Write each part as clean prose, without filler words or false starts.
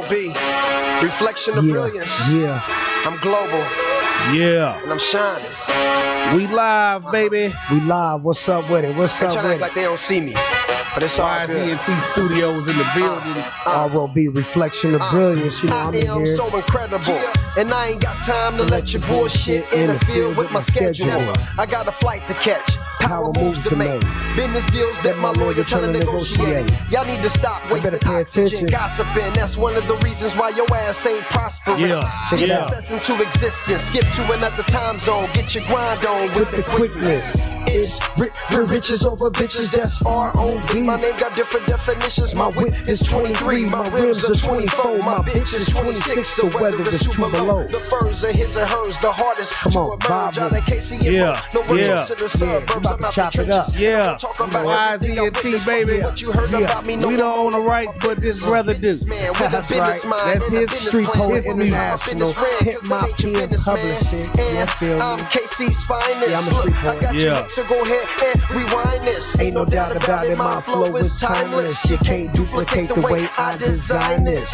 R.O.B. Reflection of brilliance. Yeah. I'm global. Yeah. And I'm shining. We live, baby. We live. What's up with it? What's They up trying to with act like they don't see me. But it's all good. YZNT Studios in the building. R.O.B. Reflection of Brilliance. You know, I'm I in am here. so incredible. And I ain't got time to let your bullshit interfere with my schedule. I got a flight to catch. Power moves to make. Business deals that my lawyer trying to negotiate. Y'all need to stop wasting oxygen gossiping. That's one of the reasons why your ass ain't prospering. Speak success into existence. Skip to another time zone. Get your grind on with the quickness. It's riches over bitches. That's R.O.B. My name got different definitions. My whip is 23. My rims are 24. My bitch is 26. So whether it's too below, the furs are his and hers. The hardest to emerge out of KC. No one goes to the suburbs. I'm out the trenches. YZNT, baby. What you heard about me, we don't own the rights, but this brother do. That's right. That's his Street Poet International. Hip Hop Pen Publishing. I'm KC's finest. Look, I got you mixed, so go ahead and rewind this. Ain't no doubt about it, my flow is timeless. You can't duplicate the way I design this.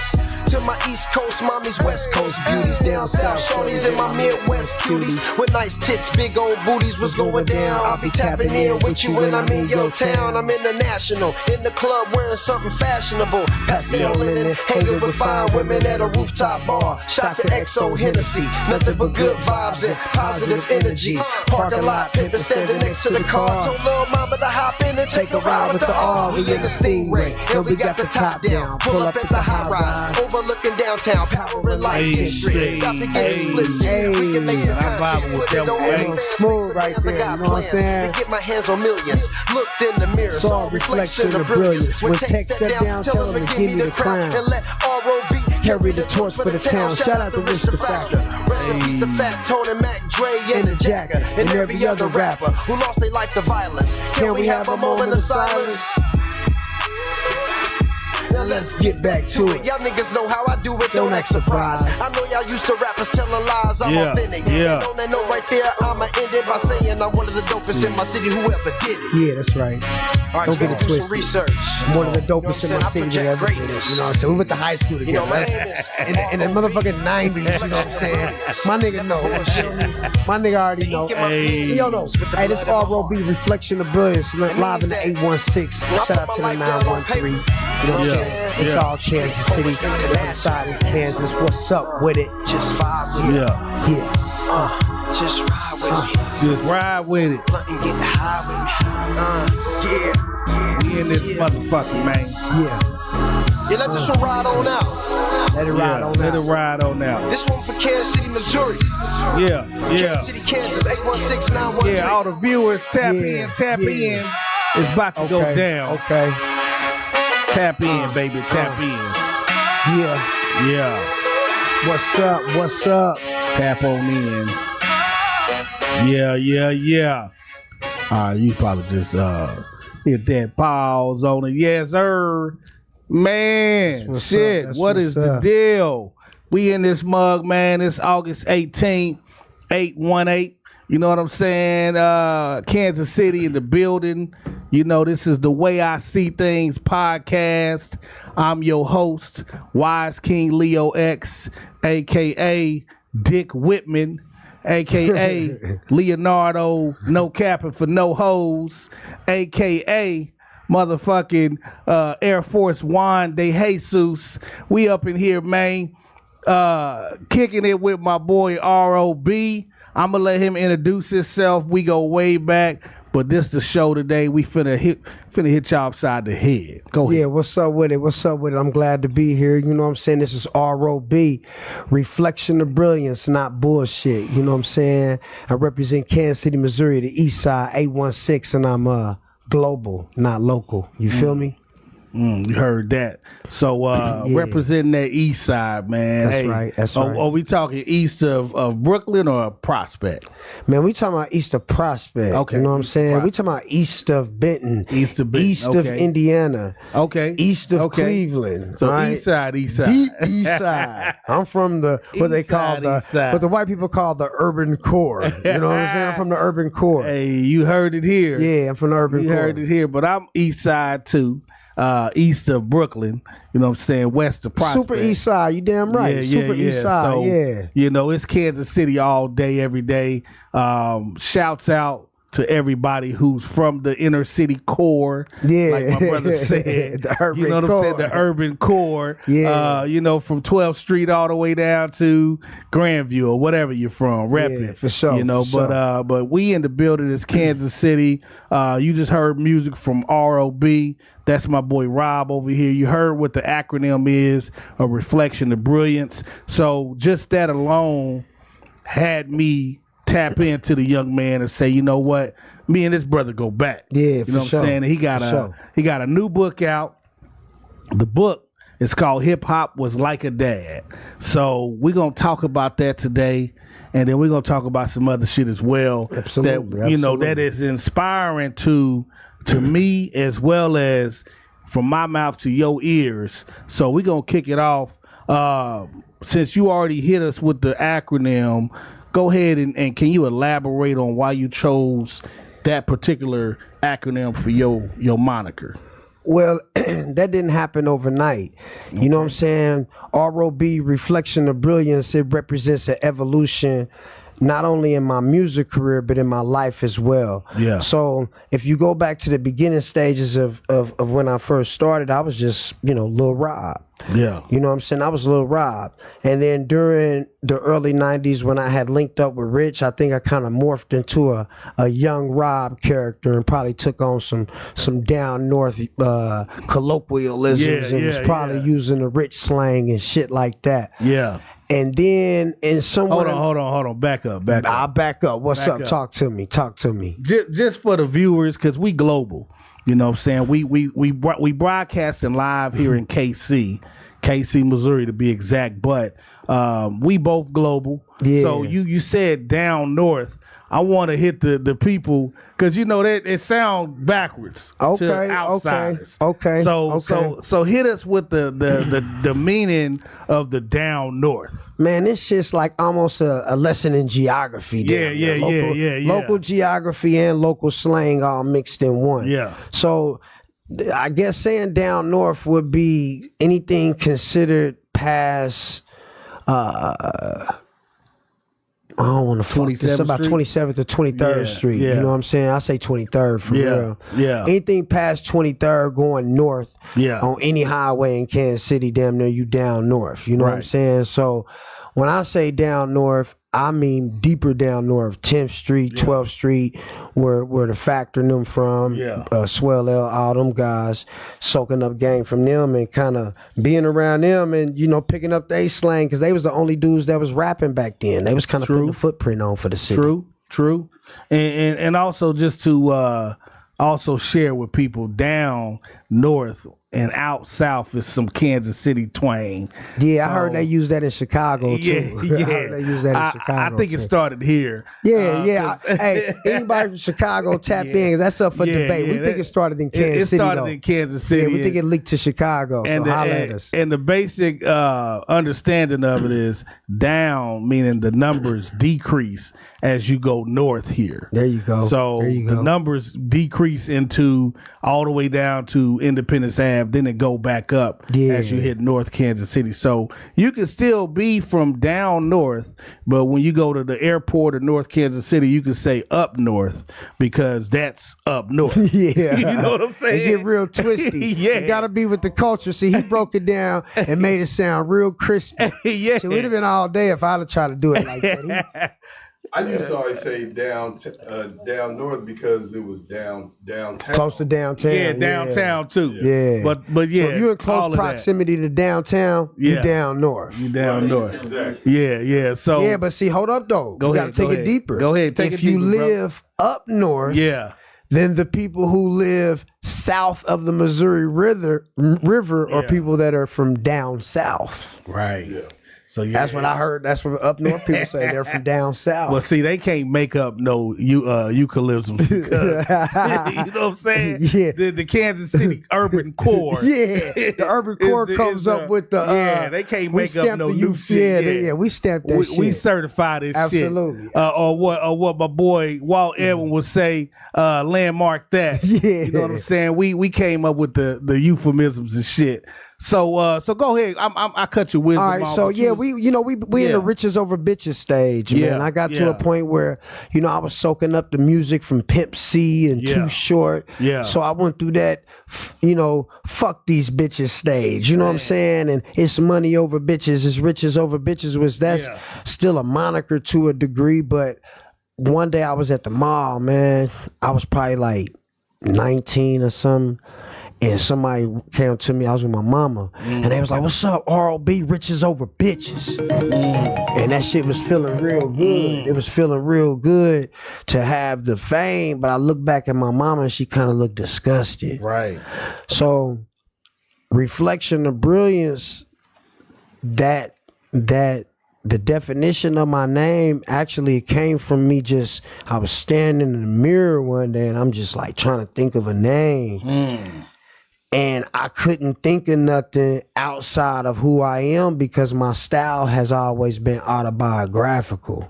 To my East Coast mommies, West Coast beauties, down south shorties, and my Midwest cuties with nice tits, big old booties. What's going down? I'll be tapping in with you when I'm in your town. I'm international, in the club wearing something fashionable. Pastel linen, hanging with fine women at a rooftop bar. Shots of XO Hennessy, nothing but good vibes and positive energy. Parking lot pimpin' standing next to the car. Told little mama to hop in and take a ride with the R. We in the Stingray, and we got the top down. Pull up at the high rise, overlooking downtown, power and light district. Got to get explicit. We can make some content, put it on OnlyFans. Smooth right there, you know what I'm saying? To get my hands on millions. Looked in the mirror, saw a reflection of brilliance. When Tank step down, tell him to give me the crown. And let R.O.B. carry the torch for the town. Shout out to Rich the Factor. Recipes to Fat Tone and Mac Dre and the Jacker. And every other rapper who lost their life to violence. Can we have a moment of silence? Now let's get back to it. Y'all niggas know how I do it, don't act surprised. I know y'all used to rappers telling lies, I'm authentic. Don't they know right there, I'ma end it by saying I'm one of the dopest in my city, whoever did it. Yeah, that's right. Don't get it twisted. Some research. I'm one of the dopest in my city that ever did it. You know what I'm saying? We went to high school together. You know, my name is in the motherfucking 90s, you know what I'm saying? My nigga know. My nigga already know. Yo, no. Hey, this R.O.B. Reflection of Brilliance, live in the 816. Shout out to the 913. You know what I'm saying? It's all Kansas City. Side of Kansas. What's up with it? Just vibe with it. Yeah. Just ride with me. Just ride with it. Blunt and get high with me. We in this motherfucker, man. Yeah. Let this one ride on out. Let it ride on out. Let it ride on out. This one for Kansas City, Missouri. Kansas City, Kansas, 816-913. Yeah, all the viewers tap in. It's about to go down. Okay. Tap in, baby. Tap in. Yeah. What's up? What's up? Tap on in. Yeah. You probably just hit that pause on it. Yes, sir. Man, what is the deal? We in this mug, man. It's August 18th, 818. You know what I'm saying? Kansas City in the building. You know, this is the Way I See Things podcast. I'm your host, Wise King Leo X, a.k.a. Dick Whitman, a.k.a. Leonardo, no capping for no hoes, a.k.a. motherfucking Air Force Juan de Jesus. We up in here, man, kicking it with my boy R.O.B. I'm going to let him introduce himself. We go way back. But this the show today. We finna hit y'all upside the head. Go ahead. Yeah, what's up with it? I'm glad to be here. You know what I'm saying? This is R.O.B. Reflection of Brilliance, not bullshit. You know what I'm saying? I represent Kansas City, Missouri, the east side, 816, and I'm global, not local. You feel me? You heard that. So representing that east side, man. That's right. That's right. Are we talking east of Brooklyn or Prospect? Man, we talking about east of Prospect. Okay. You know what I'm saying? We talking about east of Benton. East of Benton. East of Indiana. Okay. East of Cleveland. So right? East side. Deep east side. I'm from the what they call what the white people call the urban core. You know what I'm saying? I'm from the urban core. Hey, you heard it here. Yeah, I'm from the urban core. You heard it here, but I'm east side too. east of Brooklyn. You know what I'm saying? West of Prospect. Super East Side. You damn right. Super East Side. So, you know, it's Kansas City all day, every day. Shouts out to everybody who's from the inner city core. Yeah. Like my brother said. The urban you know what core. I'm saying? The urban core. Yeah. You know, from 12th Street all the way down to Grandview or whatever you're from. Repping. Yeah, for sure. You know, but we in the building is Kansas City. You just heard music from R.O.B. That's my boy Rob over here. You heard what the acronym is, a reflection of brilliance. So just that alone had me tap into the young man and say, you know what, me and this brother go back. Yeah, you know what I'm saying? He got a new book out. The book is called Hip Hop Was Like a Dad. So we're gonna talk about that today, and then we're gonna talk about some other shit as well. Absolutely. That you know that is inspiring to me as well as from my mouth to your ears. So we're gonna kick it off. Since you already hit us with the acronym, go ahead and can you elaborate on why you chose that particular acronym for your moniker? Well, that didn't happen overnight. Okay. You know what I'm saying? R.O.B, reflection of brilliance, it represents an evolution not only in my music career, but in my life as well. Yeah. So if you go back to the beginning stages of when I first started, I was just, Lil Rob. Yeah. You know what I'm saying? I was Lil Rob. And then during the early 90s when I had linked up with Rich, I think I kind of morphed into a young Rob character and probably took on some down north colloquialisms and was probably using the Rich slang and shit like that. Yeah. And then in somewhere... Hold on. Back up. I'll back up. What's up? Talk to me. Just for the viewers, because we global. You know what I'm saying? We broadcasting live here in KC, Missouri to be exact, but we both global. Yeah. So you said down north. I want to hit the people because that it sounds backwards to outsiders. Okay. So hit us with the meaning of the down north. Man, this shit's like almost a lesson in geography. Yeah. Local geography and local slang all mixed in one. Yeah. So I guess saying down north would be anything considered past I don't want to fuck this about 27th or 23rd Street. Yeah. You know what I'm saying? I say 23rd for real. Yeah. Anything past 23rd going north on any highway in Kansas City, damn near you down north. You know what I'm saying? So when I say down north, I mean deeper down north, 10th Street, 12th Street, where the Factor and them from, Swell L, all them guys, soaking up game from them and kind of being around them and, picking up their slang because they was the only dudes that was rapping back then. They was kind of putting the footprint on for the city. True. And also just to also share with people down north and out south is some Kansas City twang. Yeah, I heard they use that in Chicago too. Yeah. I heard they use that in Chicago. I think it started here. Yeah. Hey, anybody from Chicago tap in because that's up for debate. We think it started in Kansas City. It started in Kansas City. Yeah, we think it leaked to Chicago. So holla at us. And the basic understanding of it is down, meaning the numbers decrease as you go north here. There you go. So the numbers decrease into all the way down to Independence Ave, then it go back up as you hit North Kansas City. So you can still be from down north, but when you go to the airport of North Kansas City, you can say up north because that's up north. Yeah. You know what I'm saying? It get real twisty. Yeah. You gotta be with the culture. See, he broke it down and made it sound real crispy. Yeah. So we'd have been all day if I'd have tried to do it like that. I used to always say down north because it was downtown. Close to downtown. Yeah, downtown too. Yeah. But yeah. So if you're in close proximity to downtown, you down north. You down north. Exactly. Yeah. So yeah, but see, hold up though. You gotta take it deeper. Go ahead. If you live up north, then the people who live south of the Missouri River are people that are from down south. Right. Yeah. So yeah, that's what I heard. That's what up north people say. They're from down south. Well, see, they can't make up no eucalyptus because you know what I'm saying. Yeah, the Kansas City urban core. Yeah, the urban core comes up with the. They can't make up no new shit. Yeah, we stamped that shit. We certify this Absolutely. shit. Or what my boy Walt Edwin would say. Landmark that. Yeah, you know what I'm saying. We came up with the euphemisms and shit. So go ahead. I cut your wisdom. All right, so yeah, we in the riches over bitches stage, man. I got to a point where I was soaking up the music from Pimp C and Too Short. Yeah. So I went through that, fuck these bitches stage. You know what I'm saying? And it's money over bitches, it's riches over bitches. That's still a moniker to a degree, but one day I was at the mall, man. I was probably like 19 or something. And somebody came to me, I was with my mama, and they was like, what's up, R.O.B, riches over bitches. And that shit was feeling real good. It was feeling real good to have the fame, but I looked back at my mama and she kind of looked disgusted. Right. So, reflection of brilliance, the definition of my name actually came from me I was standing in the mirror one day and I'm just like trying to think of a name. And I couldn't think of nothing outside of who I am because my style has always been autobiographical.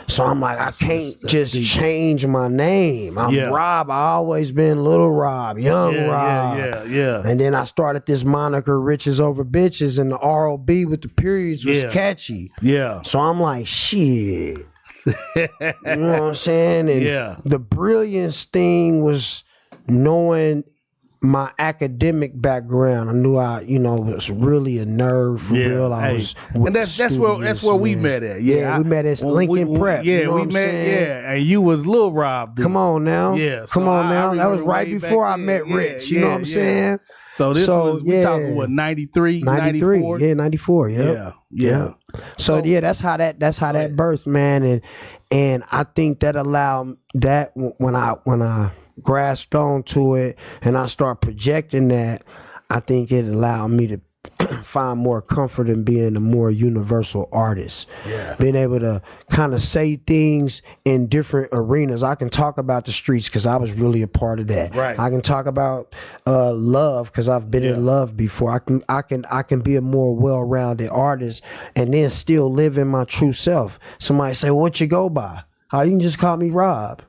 So I'm like, I can't just change my name. I'm Rob. I always been Little Rob, Young Rob. Yeah. And then I started this moniker, Riches Over Bitches, and the R.O.B with the periods was catchy. Yeah. So I'm like, shit. You know what I'm saying? And the brilliance thing was knowing my academic background. I knew I was really a nerd for real. And that's where we met at. Yeah, we met at Lincoln Prep. Yeah, we met. Yeah, and you was Lil Rob. Then. Come on now. Yeah, come on now. That was right before I met Rich. You know what I'm saying? So this was we talking what 93, 94? Yeah, 94. Yeah. So that's how that birthed, man, and I think that allowed that when I grasped onto it and I start projecting that, I think it allowed me to find more comfort in being a more universal artist. Being able to kind of say things in different arenas. I can talk about the streets because I was really a part of that. Right. I can talk about love because I've been in love before. I can be a more well-rounded artist and then still live in my true self. Somebody say, what you go by? You can just call me Rob.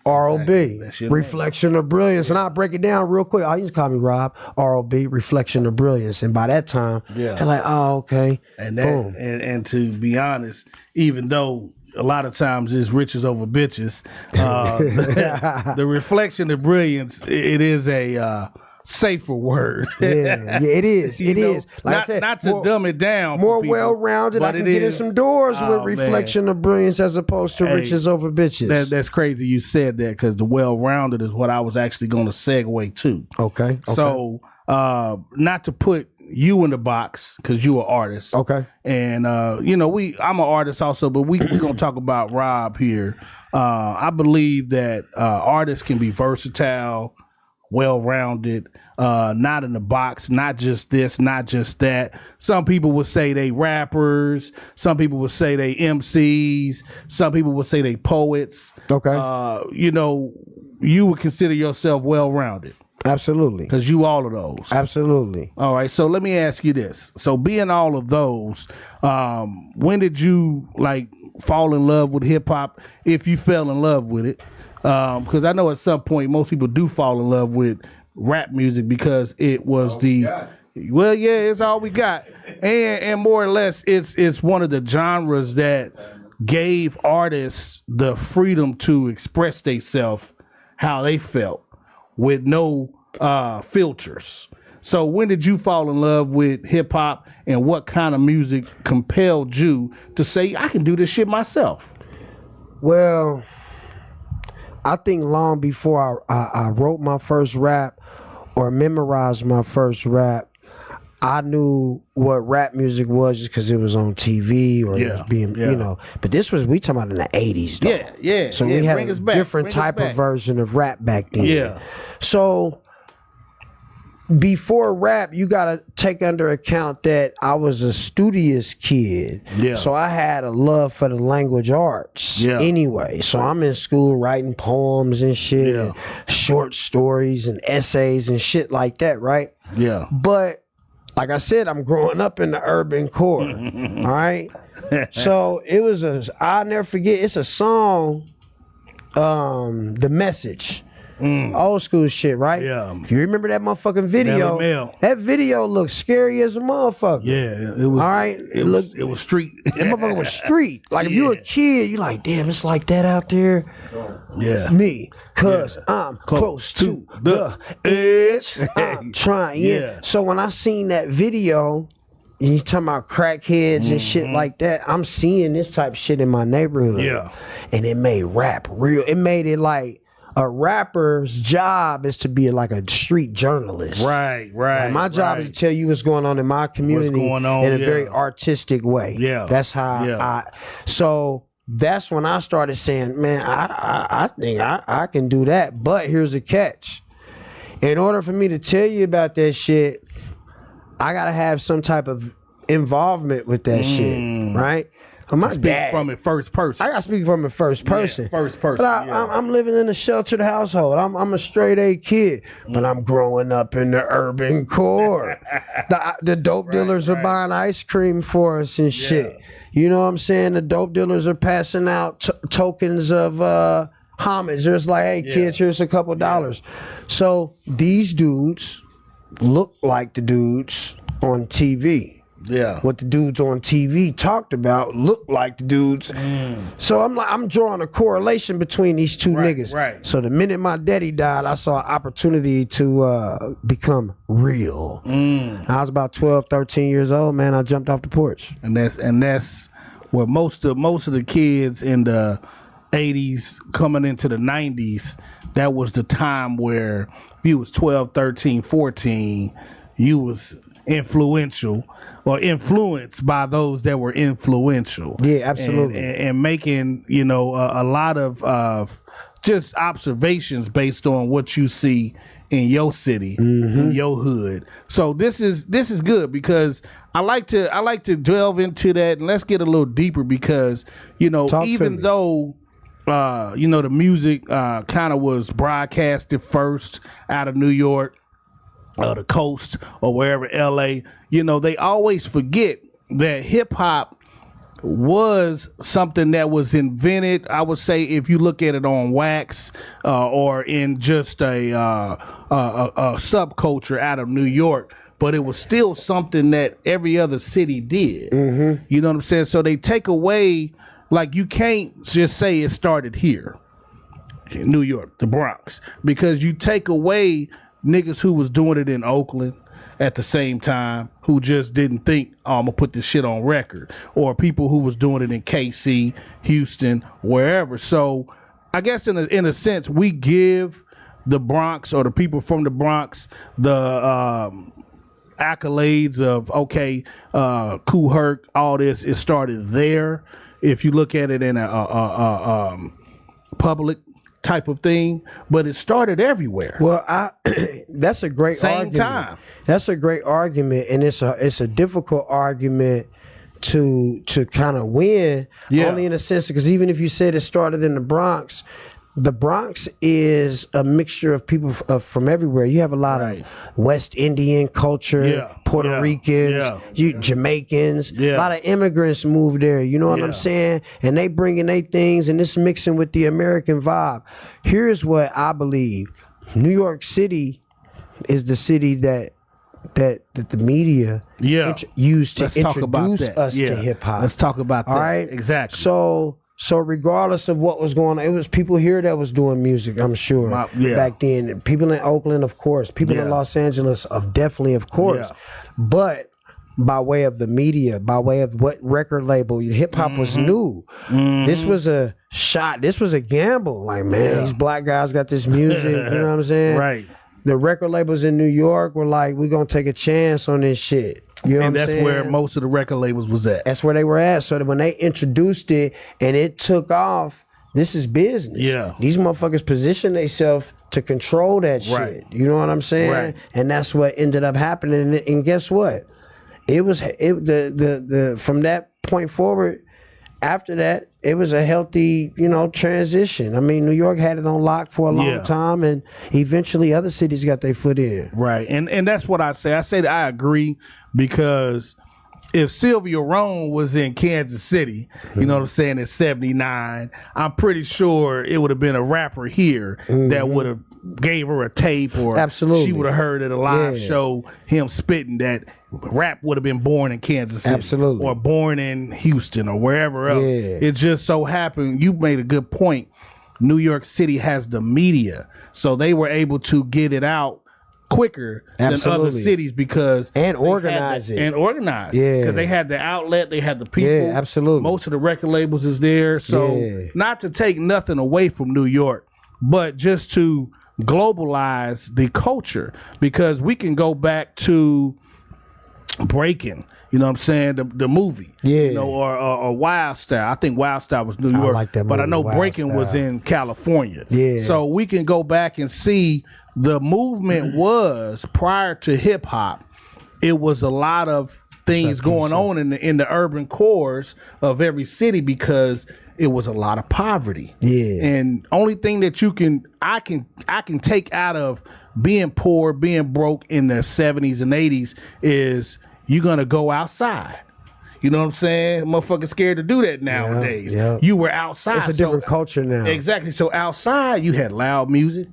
R.O.B, reflection of brilliance. And I'll break it down real quick. You just call me Rob. R.O.B, reflection of brilliance. And by that time, I'm like, oh, okay. And that, and to be honest, even though a lot of times it's riches over bitches, the reflection of brilliance, it is a safer word. It is. It is. Like I said, not to dumb it down. More well-rounded. I can get in some doors with reflection of brilliance as opposed to riches over bitches. That's crazy you said that because the well-rounded is what I was actually going to segue to. Okay. So not to put you in the box because you an artist. Okay. And I'm an artist also, but we're gonna talk about Rob here. I believe that artists can be versatile, well-rounded, not in the box, not just this, not just that. Some people would say they rappers, some people would say they MCs, some people would say they poets. Okay. You would consider yourself well-rounded. Absolutely. Because you all of those. Absolutely. All right, so let me ask you this. So being all of those, when did you fall in love with hip-hop, if you fell in love with it? Because I know at some point most people do fall in love with rap music because it was it's all we got, and more or less it's one of the genres that gave artists the freedom to express themselves how they felt with no filters. So when did you fall in love with hip hop, and what kind of music compelled you to say I can do this shit myself? Well, I think long before I wrote my first rap or memorized my first rap, I knew what rap music was just because it was on TV or it was being, But this was, we talking about in the 80s, though. Yeah. So we had a different type of version of rap back then. Yeah. So before rap, you gotta take under account that I was a studious kid. Yeah. So I had a love for the language arts. Yeah. Anyway, so I'm in school writing poems and shit, and short stories and essays and shit like that, right? Yeah. But like I said, I'm growing up in the urban core. All right. So it was I'll never forget. It's a song, The Message. Old school shit, right? Yeah. If you remember that motherfucking video, that video looked scary as a motherfucker. Yeah, it was. All right, it was street. That motherfucker was street. Like if you were a kid, you like, damn, it's like that out there. Yeah. Me, cause I'm close to the edge. I'm trying. Yeah. So when I seen that video, you talking about crackheads and shit like that, I'm seeing this type of shit in my neighborhood. Yeah. And it made rap real. It made it like a rapper's job is to be like a street journalist. Right. Like my job is to tell you what's going on in my community in a very artistic way. Yeah. That's how so that's when I started saying, man, I think I can do that. But here's the catch. In order for me to tell you about that shit, I gotta have some type of involvement with that shit, right? My dad, from it first person. I got to speak from it first person. Yeah, first person. But I'm living in a sheltered household. I'm a straight A kid, but I'm growing up in the urban core. The dope dealers are buying ice cream for us and shit. You know what I'm saying? The dope dealers are passing out tokens of homage. There's like, hey kids, here's a couple dollars. So these dudes look like the dudes on TV. Yeah. What the dudes on TV talked about looked like the dudes. So I'm drawing a correlation between these two niggas. Right. So the minute my daddy died, I saw an opportunity to become real. I was about 12, 13 years old, man. I jumped off the porch. And that's where most of the kids in the 80s coming into the 90s, that was the time where if you was 12, 13, 14, you was influential or influenced by those that were influential. Yeah, absolutely. And making, a lot of just observations based on what you see in your city, in your hood. So this is good because I like to delve into that, and let's get a little deeper because, even though the music kind of was broadcasted first out of New York, the coast or wherever, LA, they always forget that hip hop was something that was invented. I would say if you look at it on wax or in just a subculture out of New York, but it was still something that every other city did. You know what I'm saying? So they take away, like you can't just say it started here in New York, the Bronx, because you take away niggas who was doing it in Oakland at the same time, who just didn't think, I'm gonna put this shit on record, or people who was doing it in KC, Houston, wherever. So I guess in a sense, we give the Bronx or the people from the Bronx the accolades of, Kool Herc, all this, it started there. If you look at it in a public type of thing, but it started everywhere. Well, that's a great argument. Time. That's a great argument, and it's a difficult argument to kind of win. Only in a sense, because even if you said it started in the Bronx is a mixture of people from everywhere. You have a lot of West Indian culture, Puerto Ricans, Jamaicans. A lot of immigrants moved there. You know what I'm saying? And they bringing their things, and it's mixing with the American vibe. Here's what I believe: New York City is the city that the media used to introduce us to hip hop. Let's talk about that. All right, exactly. So regardless of what was going on, it was people here that was doing music, I'm sure, back then. People in Oakland, of course. People in Los Angeles, definitely, of course. But by way of the media, by way of what record label, hip-hop was new. This was a shot. This was a gamble. Like, man, these black guys got this music. You know what I'm saying? Right. The record labels in New York were like, we're going to take a chance on this shit. You know and what I'm saying? That's where most of the record labels was at. That's where they were at. So that when they introduced it and it took off, This is business. Yeah. These motherfuckers position themselves to control that shit. You know what I'm saying? Right. And that's what ended up happening. And guess what? From that point forward, after that, it was a healthy, transition. I mean, New York had it on lock for a long time, and eventually other cities got their foot in. Right. And that's what I say. I say that I agree, because if Sylvia Rome was in Kansas City, you know what I'm saying, in 79, I'm pretty sure it would have been a rapper here that would have gave her a tape, or Absolutely. she would have heard at a live show him spitting that rap would have been born in Kansas City. Absolutely. Or born in Houston or wherever else. Yeah. It just so happened, you made a good point, New York City has the media, so they were able to get it out quicker than other cities, because organize it. Yeah, because they had the outlet, they had the people. Yeah, absolutely. Most of the record labels is there. So not to take nothing away from New York, but just to globalize the culture, because we can go back to Breaking, you know what I'm saying, the movie, or Wild Style. I think Wild Style was New York, I like that movie, but I know Wild Breaking Style. was in California. Yeah. So we can go back and see the movement was prior to hip hop. It was a lot of things going on in the urban cores of every city, because it was a lot of poverty. Yeah. And only thing that I can take out of being poor, being broke in the 70s and 80s is you're gonna go outside. You know what I'm saying? Motherfuckers scared to do that nowadays. Yeah. You were outside. It's a different culture now. Exactly. So outside you had loud music.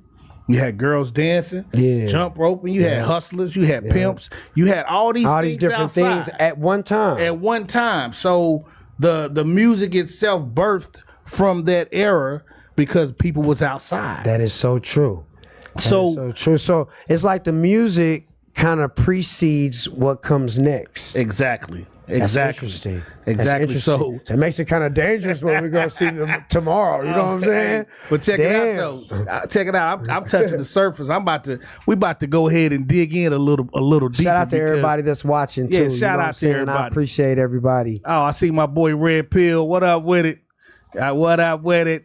You had girls dancing, jump roping. You had hustlers. You had pimps. You had all these different outside things at one time. At one time. So the music itself birthed from that era because people was outside. That is so true. So true. So it's like the music kind of precedes what comes next. Exactly. That's interesting. Exactly. That's interesting. So it makes it kind of dangerous when we go see them tomorrow. You know what I'm saying? But check it out, though. Check it out. I'm touching the surface. We about to go ahead and dig in a little deeper. Shout out to everybody that's watching too. Shout out to everybody. I appreciate everybody. Oh, I see my boy Red Pill. What up with it? What up with it?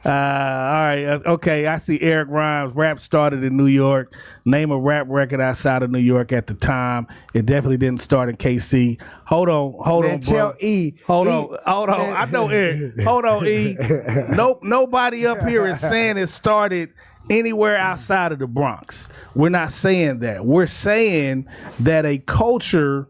All right. Okay. I see Eric Rhymes. Rap started in New York. Name a rap record outside of New York at the time. It definitely didn't start in KC. Hold on, tell bro. E. Hold on. I know Eric. Hold on, E. Nope. Nobody up here is saying it started anywhere outside of the Bronx. We're not saying that. We're saying that a culture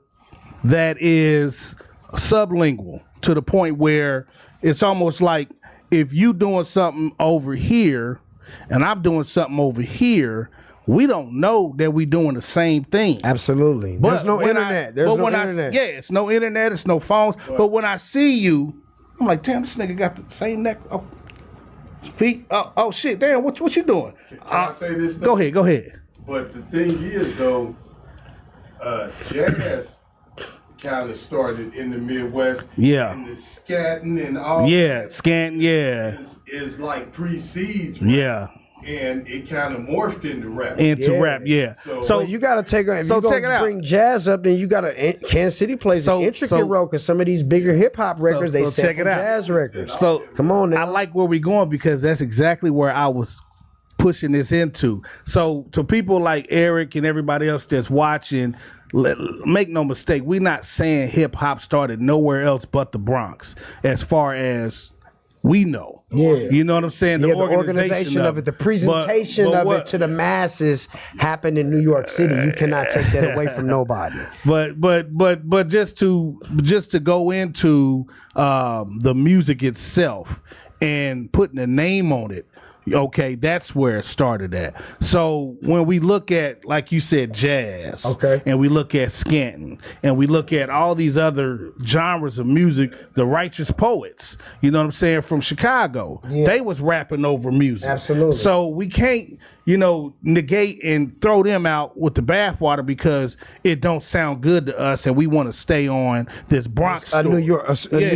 that is sublingual to the point where it's almost like if you doing something over here and I'm doing something over here, we don't know that we doing the same thing. Absolutely. But there's no internet. It's no internet. It's no phones. But when I see you, I'm like, damn, this nigga got the same neck. Oh, feet. Oh shit. Damn, what you doing? Can I say this? Go ahead. But the thing is, though, jazz kind of started in the Midwest. Yeah. And the scatting and all. Yeah, scant. Yeah. Is like precedes. Rap. Yeah. And it kind of morphed into rap. Rap, yeah. So you got to take. If you gonna bring jazz up, then you got to. Kansas City plays an intricate role because some of these bigger hip hop records they sample jazz records. So come on now. I like where we're going because that's exactly where I was pushing this into. So to people like Eric and everybody else that's watching, make no mistake, we're not saying hip hop started nowhere else but the Bronx, as far as we know. Yeah. You know what I'm saying? The organization of it, the presentation of it to the masses happened in New York City. You cannot take that away from nobody. But just to go into the music itself and putting a name on it, okay, that's where it started at. So when we look at, like you said, jazz, and we look at Scanton, and we look at all these other genres of music, the Righteous Poets, you know what I'm saying, from Chicago, they was rapping over music. Absolutely. So we can't, negate and throw them out with the bathwater because it don't sound good to us, and we want to stay on this Bronx story. New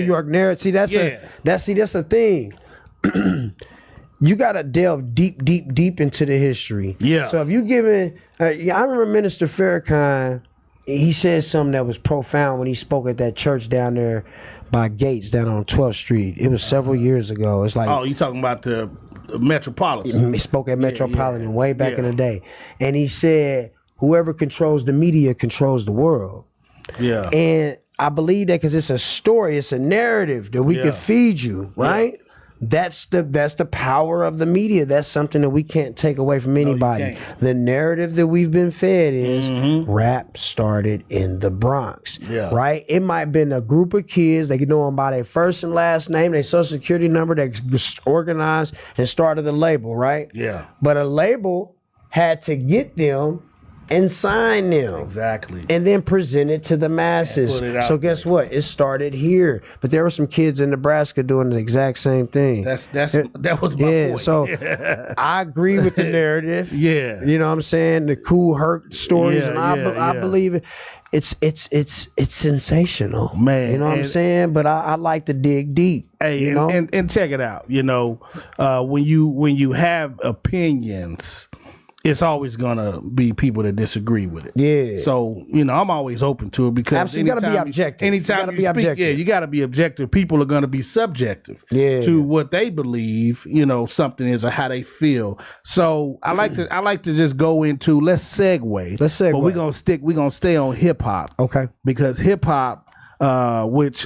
York narrative. See, that's a thing. You gotta delve deep into the history. Yeah. So if you giving, I remember Minister Farrakhan he said something that was profound when he spoke at that church down there by Gates down on 12th Street. It was several years ago. It's like, oh, you talking about the Metropolitan? He spoke at Metropolitan way back in the day, and he said, "Whoever controls the media controls the world." Yeah, and I believe that because it's a story, it's a narrative that we can feed you, right? Yeah. That's the power of the media. That's something that we can't take away from anybody. The narrative that we've been fed is rap started in the Bronx, right? It might have been a group of kids. They know them by their first and last name, their social security number. They was organized and started a label, right? Yeah. But a label had to get them and sign them. Exactly. And then present it to the masses. So guess what? It started here. But there were some kids in Nebraska doing the exact same thing. That was my point. So I agree with the narrative. Yeah. You know what I'm saying? The cool hurt stories. And I believe it. It's sensational. Man. You know what I'm saying? But I like to dig deep. Hey, you know? and check it out. You know, when you have opinions, it's always gonna be people that disagree with it. Yeah. So I'm always open to it because you gotta be objective. Anytime you speak, you gotta be objective. People are gonna be subjective to what they believe. Something is or how they feel. So I like to just go into let's segue. But we're gonna stay on hip hop. Okay. Because hip hop, which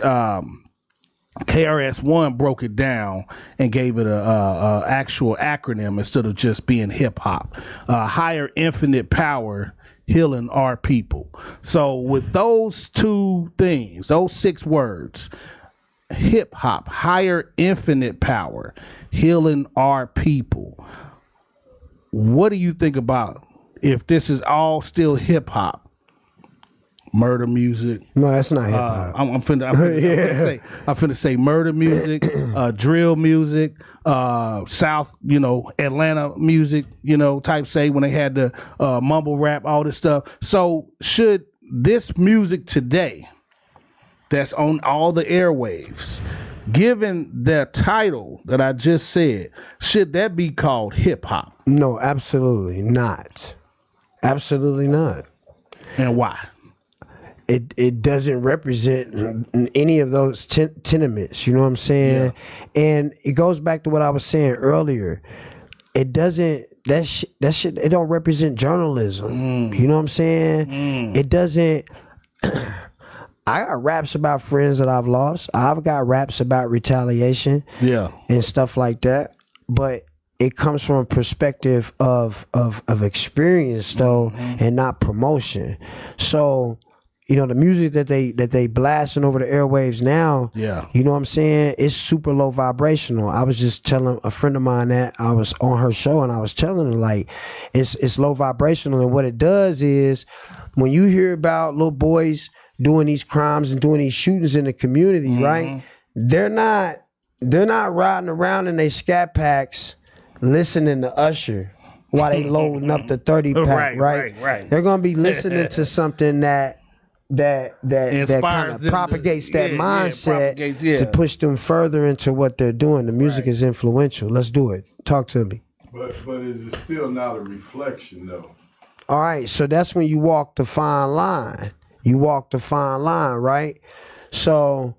KRS-One broke it down and gave it a actual acronym instead of just being hip hop. Higher infinite power, healing our people. So with those two things, those 6 words, hip hop, higher infinite power, healing our people. What do you think about if this is all still hip hop? Murder music. No, that's not hip hop. I'm finna say murder music, drill music, South, Atlanta music, type say when they had the mumble rap, all this stuff. So should this music today that's on all the airwaves, given the title that I just said, should that be called hip hop? No, absolutely not. Absolutely not. And why? It doesn't represent any of those tenements, you know what I'm saying? Yeah. And it goes back to what I was saying earlier. It doesn't, that shit, it don't represent journalism. You know what I'm saying? It doesn't. I got raps about friends that I've lost. I've got raps about retaliation, and stuff like that. But it comes from a perspective of experience though, and not promotion. So the music that they blasting over the airwaves now, you know what I'm saying, it's super low vibrational. I was just telling a friend of mine that I was on her show and I was telling her like it's low vibrational, and what it does is when you hear about little boys doing these crimes and doing these shootings in the community, right? They're not riding around in their scat packs listening to Usher while they loading up the 30 pack, right? They're gonna be listening to something that kind of propagates that mindset to push them further into what they're doing. The music is influential. Let's do it. Talk to me. But is it still not a reflection though? All right, so that's when you walk the fine line. You walk the fine line, right? So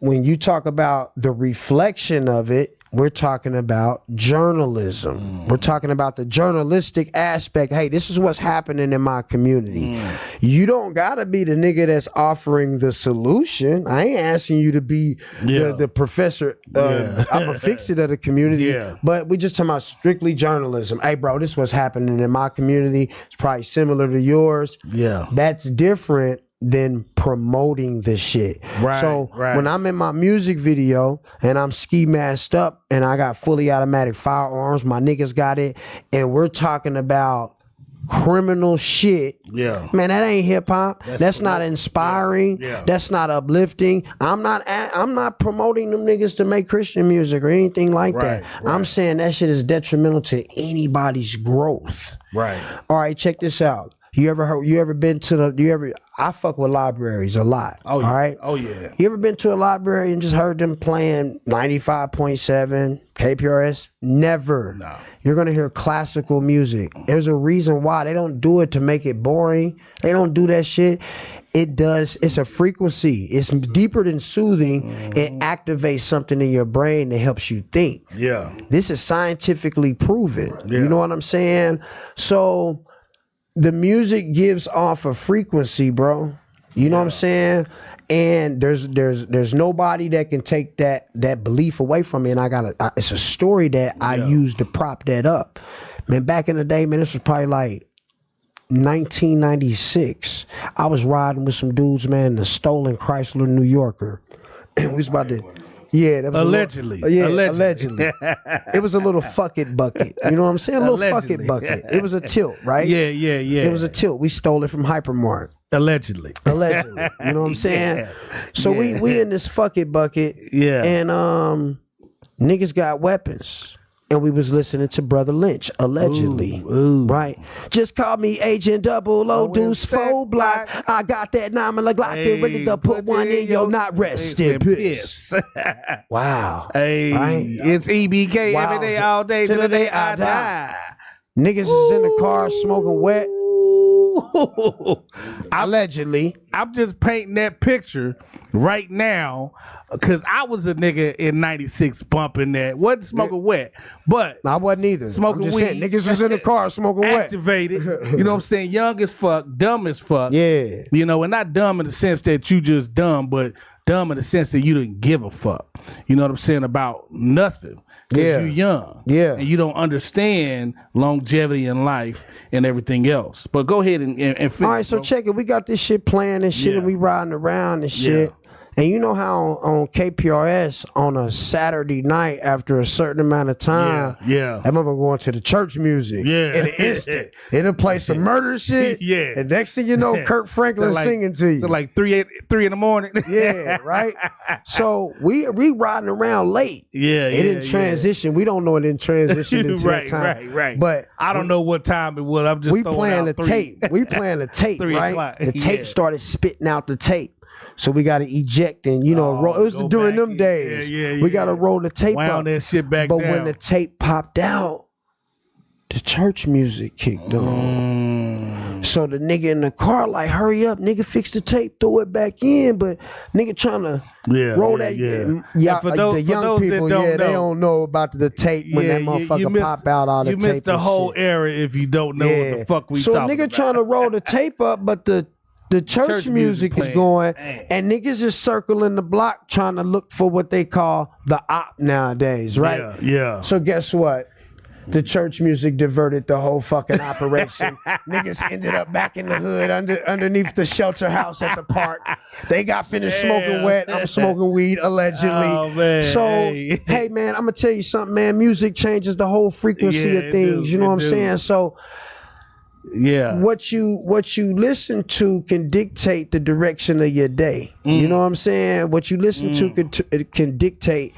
when you talk about the reflection of it, we're talking about journalism. We're talking about the journalistic aspect. Hey, this is what's happening in my community. You don't gotta be the nigga that's offering the solution. I ain't asking you to be the professor. I'm a fix-it of the community. But we just talking about strictly journalism. Hey, bro, this is what's happening in my community. It's probably similar to yours. That's different than promoting the shit. So when I'm in my music video and I'm ski masked up and I got fully automatic firearms, my niggas got it, and we're talking about criminal shit, man, that ain't hip hop. That's not inspiring. That's not uplifting. I'm not promoting them niggas to make Christian music or anything like that. I'm saying that shit is detrimental to anybody's growth. All right, check this out. You ever been to I fuck with libraries a lot. Oh, yeah. All right. Oh yeah. You ever been to a library and just heard them playing 95.7 KPRS? Never. No. You're gonna hear classical music. There's a reason why. They don't do it to make it boring. They don't do that shit. It's a frequency. It's deeper than soothing. It activates something in your brain that helps you think. Yeah. This is scientifically proven. Yeah. You know what I'm saying? So the music gives off a frequency, bro. You know what I'm saying? And there's nobody that can take that belief away from me. And it's a story that I use to prop that up. Man, back in the day, man, this was probably like 1996. I was riding with some dudes, man, in a stolen Chrysler New Yorker. We was about to, that was allegedly. Allegedly. It was a little fuck it bucket. You know what I'm saying? A little Allegedly. fuck it bucket. It was a tilt, right? Yeah. It was a tilt. We stole it from Hypermart. Allegedly. You know what I'm saying? So we in this fuck it bucket. Yeah. And niggas got weapons. And we was listening to Brother Lynch, allegedly. Ooh. Right? Just call me Agent 00 Deuce 4 Block. I got that 9mm Glock and ready to put one in your not rest in piss. Wow. Hey, right? It's EBK every day, all day, till the day I die. Niggas is in the car smoking wet. Allegedly. I'm just painting that picture right now because I was a nigga in 96 bumping that. Wasn't smoking wet, but I wasn't either. Smoking weed. Saying, niggas was in the car smoking wet. Activated. You know what I'm saying? Young as fuck, dumb as fuck. Yeah. You know, and not dumb in the sense that you just dumb, but dumb in the sense that you didn't give a fuck. You know what I'm saying? About nothing. Yeah. You're young. Yeah. And you don't understand longevity in life and everything else. But go ahead and finish. All right, so bro. check it. We got this shit playing and shit, Yeah. and we riding around and shit. Yeah. And you know how on KPRS on a Saturday night after a certain amount of time, Yeah. that motherfucker going to the church music. Yeah. In an instant. It'll play some murder shit. Yeah. And next thing you know, Kurt Franklin singing to you. So like 3 in the morning. Yeah, right? So we riding around late. Yeah, It didn't transition. We don't know it didn't transition into that time. Right. But I don't know what time it was. I'm just we throwing playing out the 3. tape. We playing the tape, 3 right? o'clock. The tape Yeah. started spitting out the tape. So we got to eject and, roll. It was go during back them in. days. Yeah. We got to roll the tape Wound up. that shit back But down. when the tape popped out, the church music kicked on. So the nigga in the car like, hurry up, nigga, fix the tape, throw it back in. But nigga trying to roll that. Yeah, for those, the young people, they don't know about the tape when that motherfucker pop out all the tape. You missed the and whole shit. era if you don't know what the fuck we so talking nigga about. trying to roll the tape up, but the church music is playing. going, Dang. and niggas is circling the block trying to look for what they call the op nowadays, right? Yeah. So guess what? The church music diverted the whole fucking operation. Niggas ended up back in the hood underneath the shelter house at the park. They got finished smoking wet. I'm smoking weed, allegedly. Oh, man. So, hey, man, I'm going to tell you something, man. Music changes the whole frequency of things. You know what I'm saying? So, what you listen to can dictate the direction of your day. You know what I'm saying? What you listen to can dictate.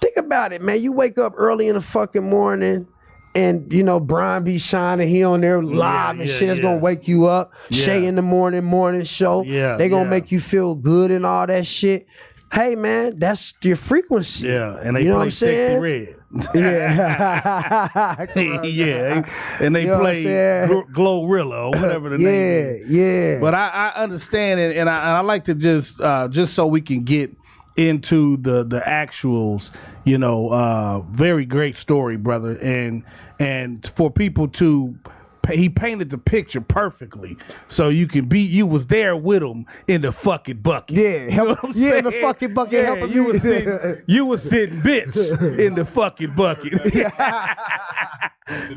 Think about it, man. You wake up early in the fucking morning and, Brian be shining. He on there live and shit that's going to wake you up. Shay in the morning show. They going to make you feel good and all that shit. Hey, man, that's your frequency. Yeah, and they you know play what I'm Sexy saying? Red. Yeah. And they You know what I'm play saying? Glorilla or whatever the name is. Yeah. But I understand it, and I like to just so we can get into the actuals, very great story, brother, and for people to. He painted the picture perfectly, so you was there with him in the fucking bucket. Yeah, you know what I'm saying? in the fucking bucket. Helping you me. was sitting bitch in the fucking bucket.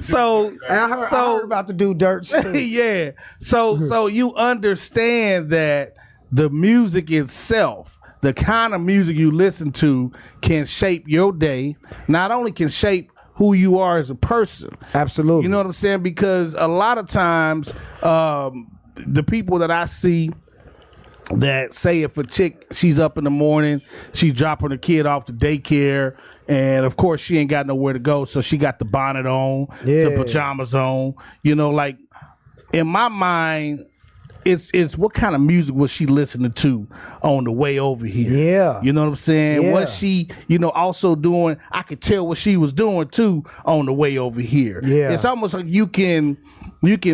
So I heard about the dude Dirt too. Yeah. So you understand that the music itself, the kind of music you listen to, can shape your day. Not only can shape who you are as a person. Absolutely. You know what I'm saying? Because a lot of times, the people that I see that say if a chick, she's up in the morning, she's dropping her kid off to daycare, and of course she ain't got nowhere to go, so she got the bonnet on, the pajamas on, in my mind, it's what kind of music was she listening to on the way over here? Yeah. You know what I'm saying? Yeah. What she, also doing, I could tell what she was doing too on the way over here. Yeah. It's almost like you can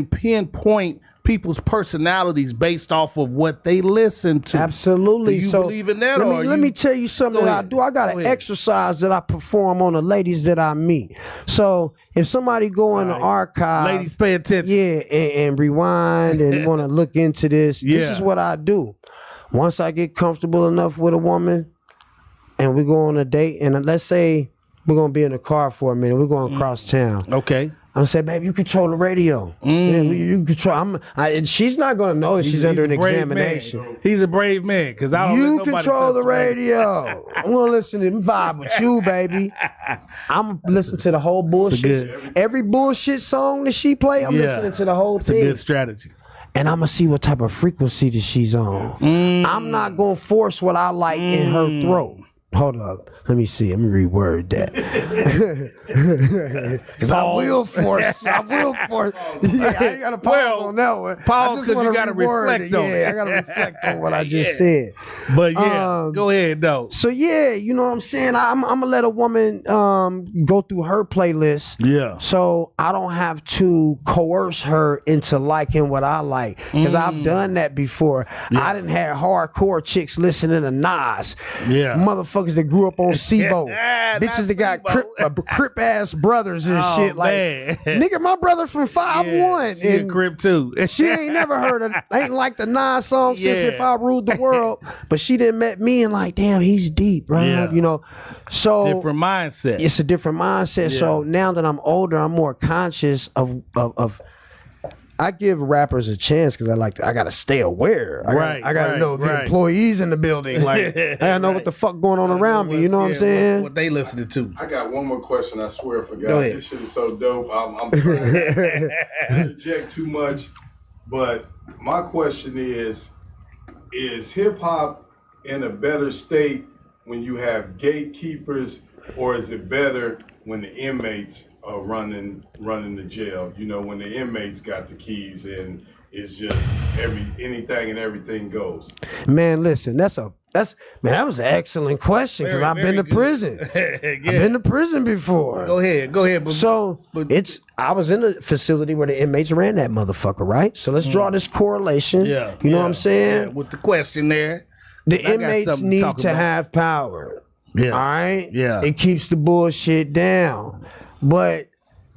pinpoint people's personalities based off of what they listen to. Absolutely. Do you believe in that? Let me tell you something that I do. I got an exercise that I perform on the ladies that I meet. So if somebody go in the archive, ladies, pay attention. Yeah, and rewind and want to look into this. Yeah. This is what I do. Once I get comfortable enough with a woman, and we go on a date, and let's say we're gonna be in the car for a minute. We're going across town. Okay. I'm saying, babe, you control the radio. Yeah, you control. And she's not gonna know that she's under an examination. Man. He's a brave man because I don't. You control the radio. I'm gonna listen to vibe with you, baby. I'm listening to the whole bullshit. Every bullshit song that she play, I'm listening to the whole thing. It's a good strategy. And I'm gonna see what type of frequency that she's on. I'm not gonna force what I like in her throat. Hold up. Let me see. Let me reword that. Because I will force. Yeah, I ain't got to pause on that one. Pause because you got to reflect on it. I got to reflect on what I just said. But go ahead, though. So, you know what I'm saying? I'm going to let a woman go through her playlist. Yeah. So I don't have to coerce her into liking what I like. Because I've done that before. Yeah. I done had hardcore chicks listening to Nas. Yeah. Motherfuckers that grew up on SIBO. Bitches that got crip ass brothers and shit. Like, nigga, my brother from 5'1". She a crip too. She ain't never heard of, ain't like the Nas song since If I Ruled the World. But she done met me and like, damn, he's deep, bro. Yeah. You know, so different mindset. It's a different mindset. Yeah. So now that I'm older, I'm more conscious of I give rappers a chance because I gotta stay aware. I gotta know the employees in the building. Like I gotta know what the fuck going on around me. You know what I'm saying? What they listening to. I got one more question. I swear I forgot. This shit is so dope. I'm trying to interject too much, but my question is hip hop in a better state when you have gatekeepers, or is it better when the inmates are running the jail? You know, when the inmates got the keys and it's just anything and everything goes. Man, listen, that was an excellent question because I've been to prison. I've been to prison before. Go ahead. I was in a facility where the inmates ran that motherfucker, right? So let's draw this correlation. Yeah. You know what I'm saying? Yeah, with the question there. The inmates need to have power. Yeah. All right? Yeah. It keeps the bullshit down. But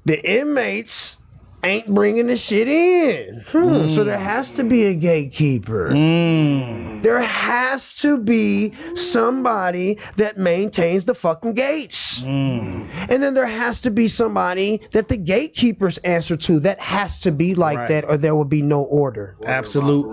the inmates ain't bringing the shit in. So there has to be a gatekeeper. There has to be somebody that maintains the fucking gates. And then there has to be somebody that the gatekeepers answer to. That has to be like that, or there will be no order. Absolute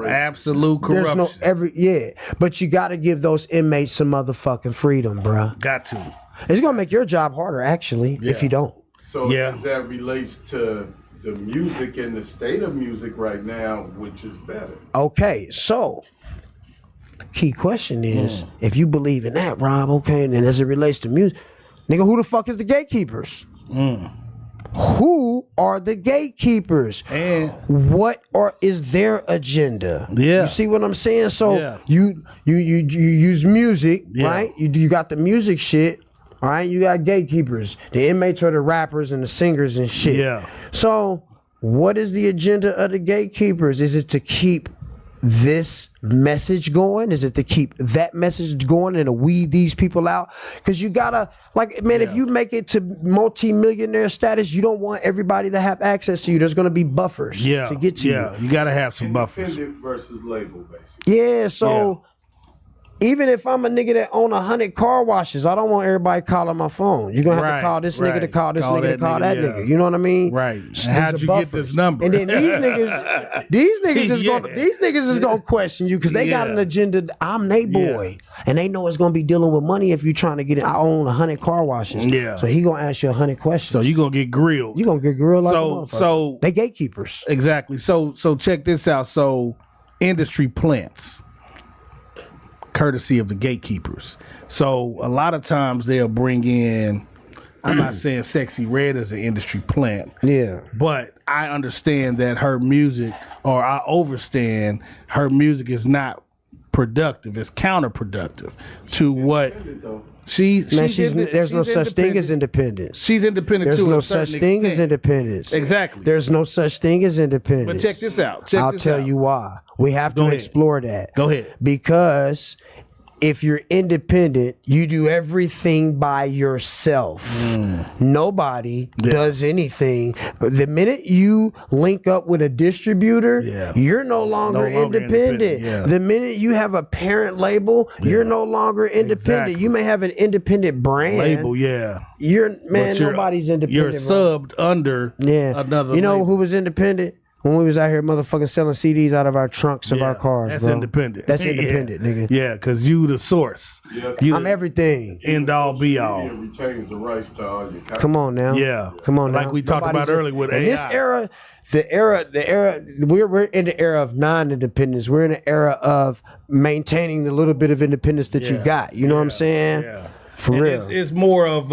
corruption. There's but you got to give those inmates some motherfucking freedom, bruh. Got to. It's gonna make your job harder, actually, if you don't. So as that relates to the music and the state of music right now, which is better? Okay, so key question is, if you believe in that, Rob, okay, and then as it relates to music, nigga, who the fuck is the gatekeepers? Who are the gatekeepers? And what is their agenda? Yeah. You see what I'm saying? So you use music, right? You got the music shit. All right, you got gatekeepers. The inmates are the rappers and the singers and shit. Yeah. So, what is the agenda of the gatekeepers? Is it to keep this message going? Is it to keep that message going and to weed these people out? Because you gotta, if you make it to multi-millionaire status, you don't want everybody to have access to you. There's gonna be buffers to get to you. Yeah, you gotta have some buffers. Independent versus label, basically. Yeah, so. Even if I'm a nigga that own 100 car washes, I don't want everybody calling my phone. You're going to have to call this nigga to call this nigga to call that nigga. You know what I mean? Right. How'd you get this number? And then these niggas is going to question you because they got an agenda. I'm they boy. And they know it's going to be dealing with money if you're trying to get it. I own 100 car washes. Yeah. So he going to ask you 100 questions. So you're going to get grilled. You're going to get grilled like a motherfucker. So they gatekeepers. Exactly. So check this out. So industry plants, courtesy of the gatekeepers. So a lot of times they'll bring in I'm not saying Sexy Red is an industry plant. Yeah. But I understand that her music, or I overstand her music is not productive. It's counterproductive to what there's no such thing as independence. She's independent too. There's no such thing as independence. Exactly. There's no such thing as independence. But check this out. I'll tell you why. We have to explore that. Go ahead. Because if you're independent, you do everything by yourself. Nobody does anything. The minute you link up with a distributor, you're no longer independent. The minute you have a parent label, you're no longer independent. You may have an independent brand. Label, nobody's independent. You're subbed under another You know label. who was independent? When we was out here motherfucking selling CDs out of our trunks of our cars, that's bro. independent. That's independent, nigga. Yeah, because you the source. I'm everything. End all be all. Retains the rights to all your content. Come on now. Yeah. Come on now. Like we talked about earlier with AI. In this era, we're in the era of non-independence. We're in the era of maintaining the little bit of independence that you got. You know what I'm saying? Yeah. For and real. It's more of